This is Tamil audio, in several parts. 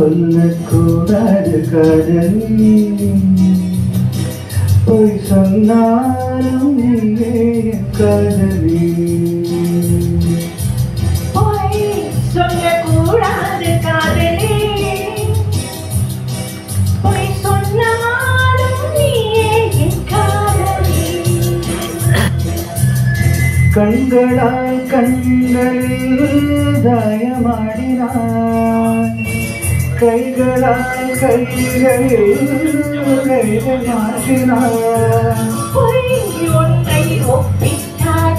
சொல்லக்கூடாது காதலி பொய் சொன்னாலும் நீயே காதலி பொய் சொல்லக்கூடாது காதலி பொய் சொன்னாலும் நீயே காதலி கண்களால் கண்களில் தாயமாடினான் கைகளால் கைகளில் மாற்றினான் பொய் ஒன்றை ஒப்பித்தாய்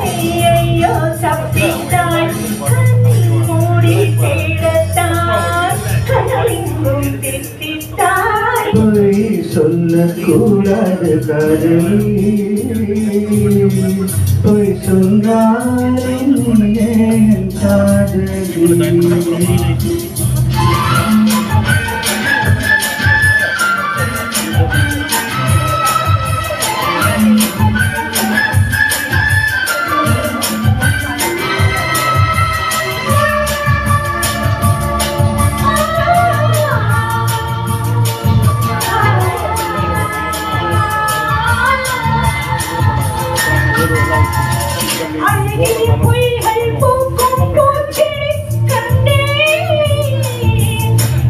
ஐயோ தப்பித்தாய் கண்ணில் மூடி தேடத்தாய் கனவெங்கும் தித்தித்தாய் பொய் சொல்லக்கூடாது காதலி பொய் சொன்னாலும் ஏன் காதலி அழகிய பொய்கள் பூக்கும் பூச்செடி கண்டேன்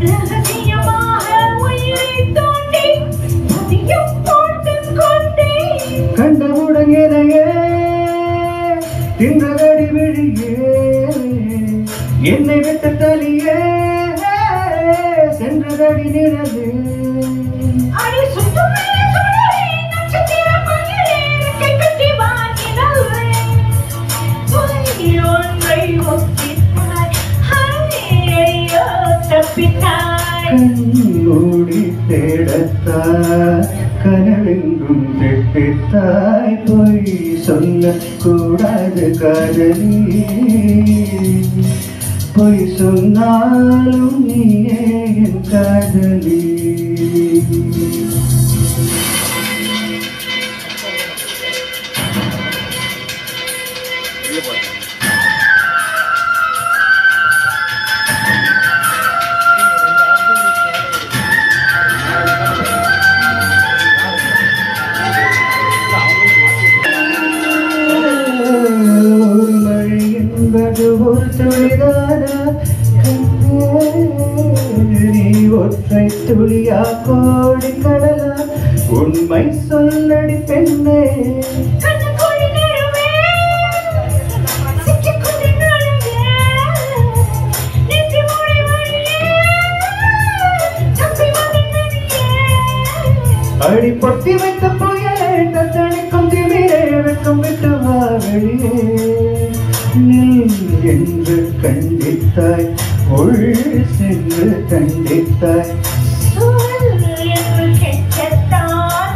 ரகசியமாக உயிரை தோண்டி பதியம் போட்டுக் கொண்டேன் கண்டவுடன் எனையே தின்றதடி விழியே என்னை விட்டு தலியே சென்றதடி நிலவு அடி சுற்றுமே சுடரே நட்சத்திர மகளே கை கட்டி வாங்கினவே பொய் ஒன்றை ஒப்பித்தாய் ஐயோ தப்பித்தாய் கண்மூடி தேடத்தாய் கனவெங்கும் திட்டித்தாய் பொய் சொல்லக்கூடாது காதலி பொய் சொன்னாலும் நீயே என் காதலி ஒரு துளிதானா நீ ஒற்றை துளியா கோடி கடலா உண்மை சொல்லடி பெண்ணே கண்ணுக்குழி நழுவே சிக்கிக்குழி நழுவே நெற்றி மூடி வழியே தப்பி வந்து நதியே அடி பொட்டி வைத்த புயலே தத்தளிக்கும் திமிரே வெட்கம் விட்டு வா வெளியே நீ என்று கண்டித்தாய் உள் சென்று கண்டித்தாய் சொல் என்று கேட்கத்தான்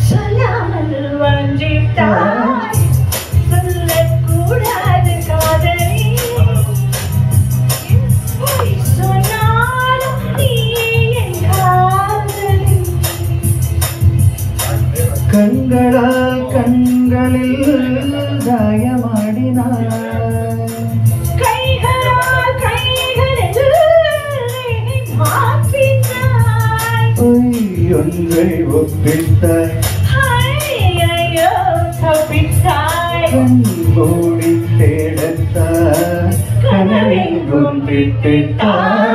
சொல்லாமல் வஞ்சித்தாய் சொல்லக்கூடாது காதலி பொய் சொன்னாலும் நீயே என் காதலி கண்களால் கண்களில் தாயமாடினாய் பொய் ஒன்றை ஒப்பித்தாய் கண்மூடி தேடத்தாய் கனவெங்கும் திட்டித்தாய்